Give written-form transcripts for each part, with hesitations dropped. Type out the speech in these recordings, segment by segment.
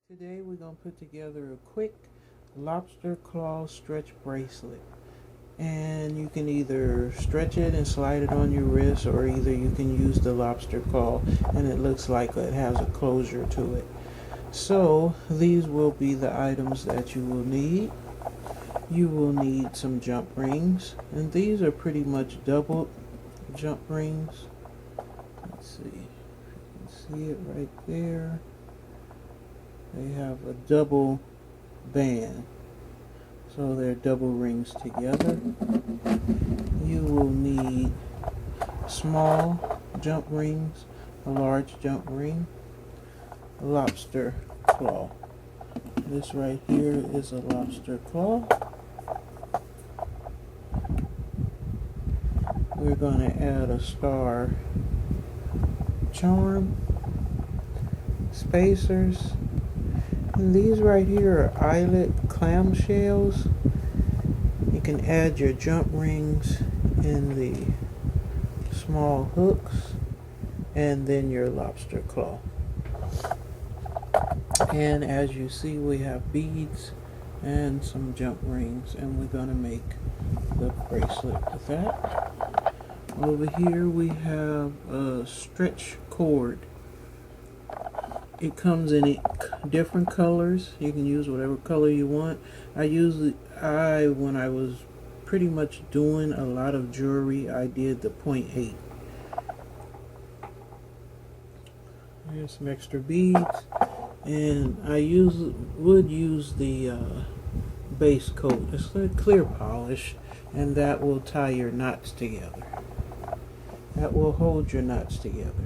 Today we're going to put together a quick Lobster Claw stretch bracelet. And you can either stretch it and slide it on your wrist, or either you can use the lobster claw and it looks like it has a closure to it. So these will be the items that you will need. You will need some jump rings, and these are pretty much double jump rings. Let's see if you can see it right there. They have a double band, so they're double rings together. You will need small jump rings, a large jump ring, a lobster claw. This right here is a lobster claw. We're going to add a star charm, spacers. And these right here are Eyelet clam shells. You can add your jump rings in the small hooks and then your lobster claw. And as you see, we have beads and some jump rings, and we're going to make the bracelet with that. Over here we have a stretch cord. It comes in different colors. You can use whatever color you want. When I was pretty much doing a lot of jewelry, I did the 0.8. Here's some extra beads, and I would use the base coat. It's a clear polish, and that will tie your knots together. That will hold your knots together.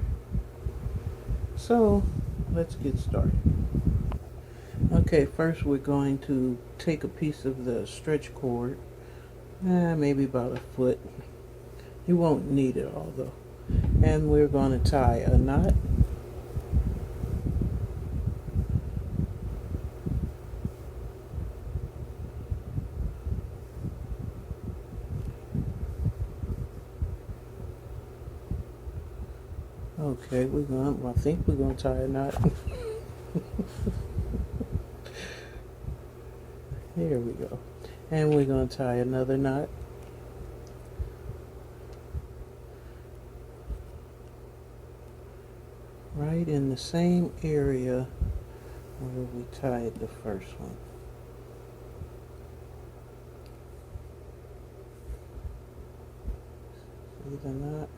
So let's get started. Okay, first we're going to take a piece of the stretch cord, maybe about a foot. You won't need it all though. And we're going to tie a knot. Okay, I think we're going to tie a knot. Here we go. And we're going to tie another knot. Right in the same area where we tied the first one. See the knot?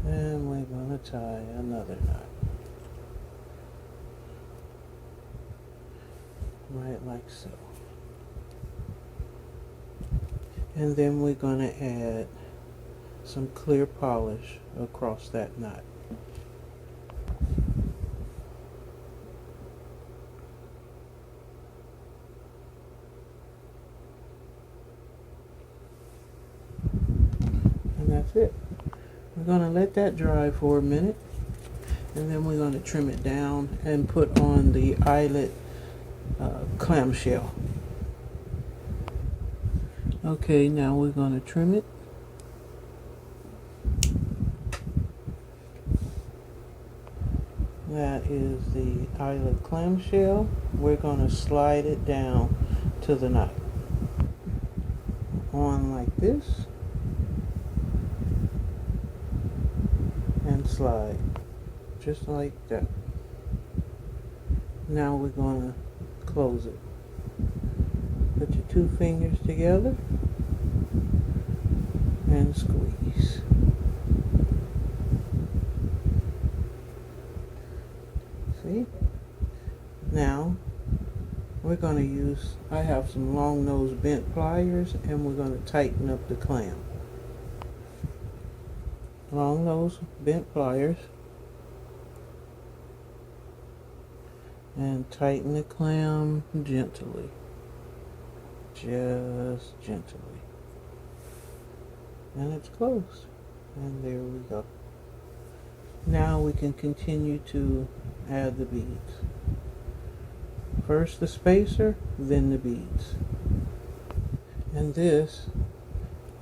And we're going to tie another knot. Right like so. And then we're going to add some clear polish across that knot. And that's it. We're going to let that dry for a minute, and then we're going to trim it down and put on the Eyelet clamshell. Okay, now we're going to trim it. That is the Eyelet clamshell. We're going to slide it down to the knot. On like this. And slide. Just like that. Now we're going to close it. Put your two fingers together and squeeze. See? Now we're going to use, I have some long nose bent pliers, and we're going to tighten up the clam. Long nose bent pliers, and tighten the clam gently, just gently, and it's closed, and there we go. Now we can continue to add the beads. First the spacer, then the beads, and this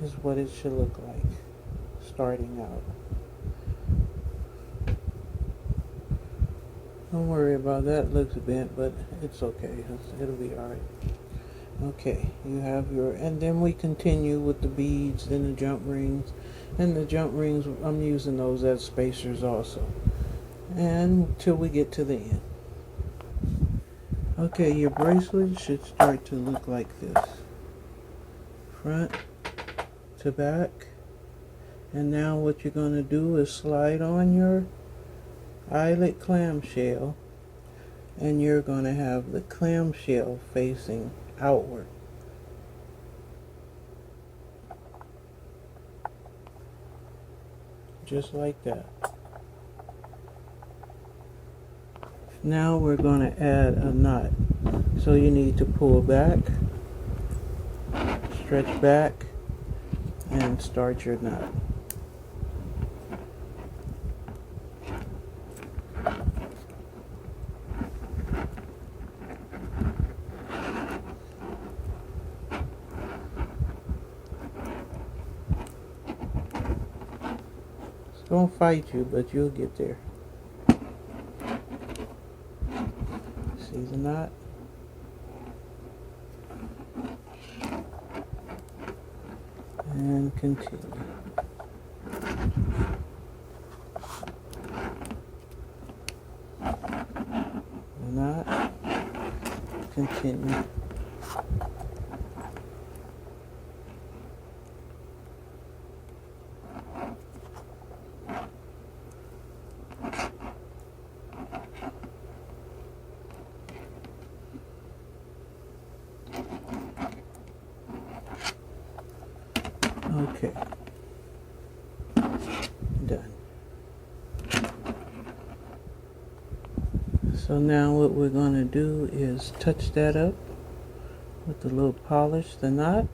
is what it should look like starting out. Don't worry about that. It looks bent, but it's okay. It'll be alright. Okay, you have your, and then we continue with the beads and the jump rings. And the jump rings, I'm using those as spacers also. And till we get to the end. Okay, your bracelet should start to look like this. Front to back. And now what you're going to do is slide on your eyelet clamshell, and you're going to have the clamshell facing outward. Just like that. Now we're going to add a knot. So you need to pull back, stretch back, and start your knot. It's going to fight you, but you'll get there. See the knot? And continue. The knot. Continue. Okay, done. So now what we're going to do is touch that up with the little polish, the knot,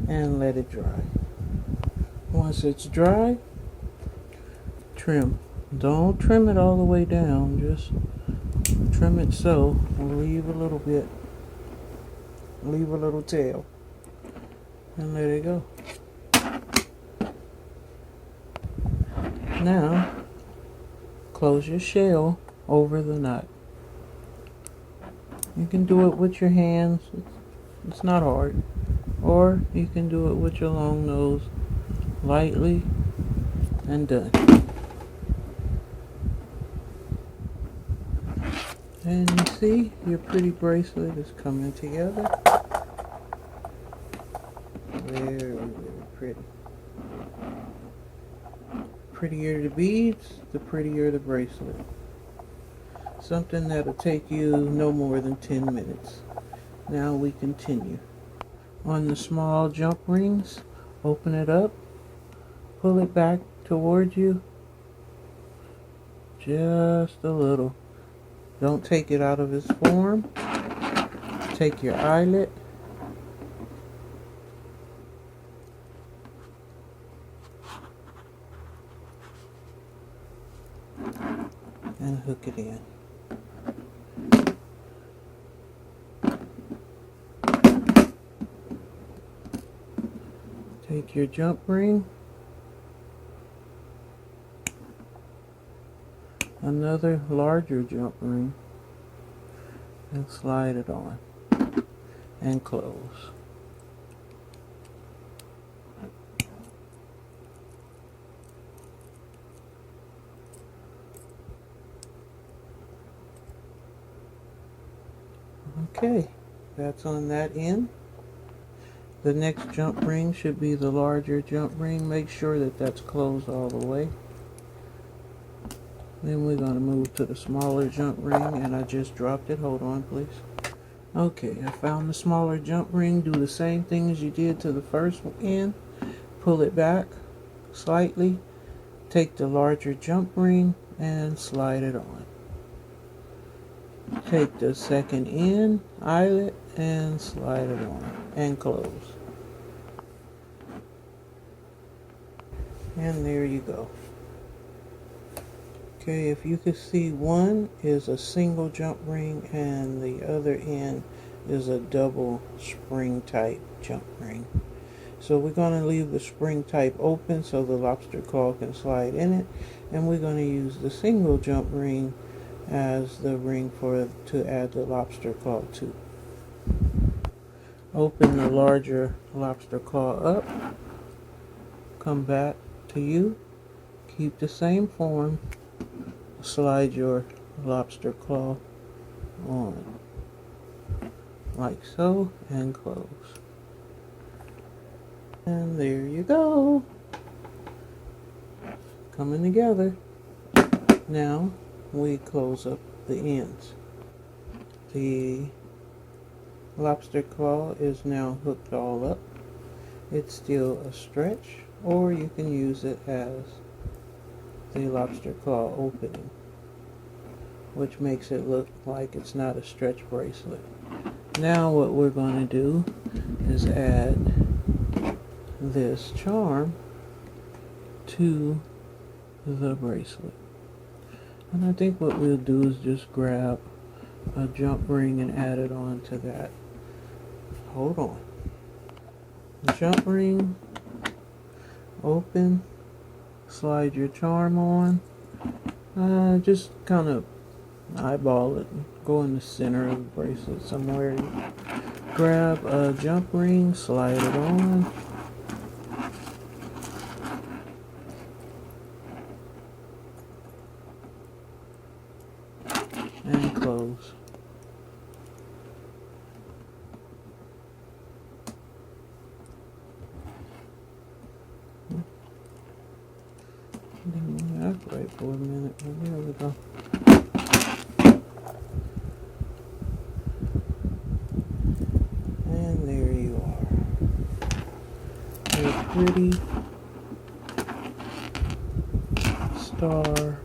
and let it dry. Once it's dry, trim. Don't trim it all the way down, just trim it so, leave a little bit, leave a little tail. And let it go. Now, close your shell over the knot. You can do it with your hands. It's not hard. Or you can do it with your long nose. Lightly and done. And you see, your pretty bracelet is coming together. Very, very pretty. Prettier the beads, the prettier the bracelet. Something that'll take you no more than 10 minutes. Now we continue. On the small jump rings, open it up, pull it back towards you, just a little. Don't take it out of its form. Take your eyelet, and hook it in. Take your jump ring, another larger jump ring, and slide it on and close. Okay, that's on that end. The next jump ring should be the larger jump ring. Make sure that that's closed all the way. Then we're going to move to the smaller jump ring, and I just dropped it. Hold on, please. Okay, I found the smaller jump ring. Do the same thing as you did to the first end. Pull it back slightly. Take the larger jump ring and slide it on. Take the second end, eyelet, and slide it on and close. And there you go. Okay, if you could see, one is a single jump ring and the other end is a double spring type jump ring. So we're going to leave the spring type open so the lobster claw can slide in it, and we're going to use the single jump ring as the ring to add the lobster claw to. Open the larger lobster claw up, come back to you, keep the same form, slide your lobster claw on like so, and close. And there you go, coming together. Now we close up the ends. The lobster claw is now hooked all up. It's still a stretch, or you can use it as the lobster claw opening, which makes it look like it's not a stretch bracelet. Now what we're going to do is add this charm to the bracelet. And I think what we'll do is just grab a jump ring and add it on to that. Hold on. Jump ring, open, slide your charm on. Just kind of eyeball it, go in the center of the bracelet somewhere. Grab a jump ring, slide it on. And close. Didn't operate for a minute, but there we go. And there you are. A pretty star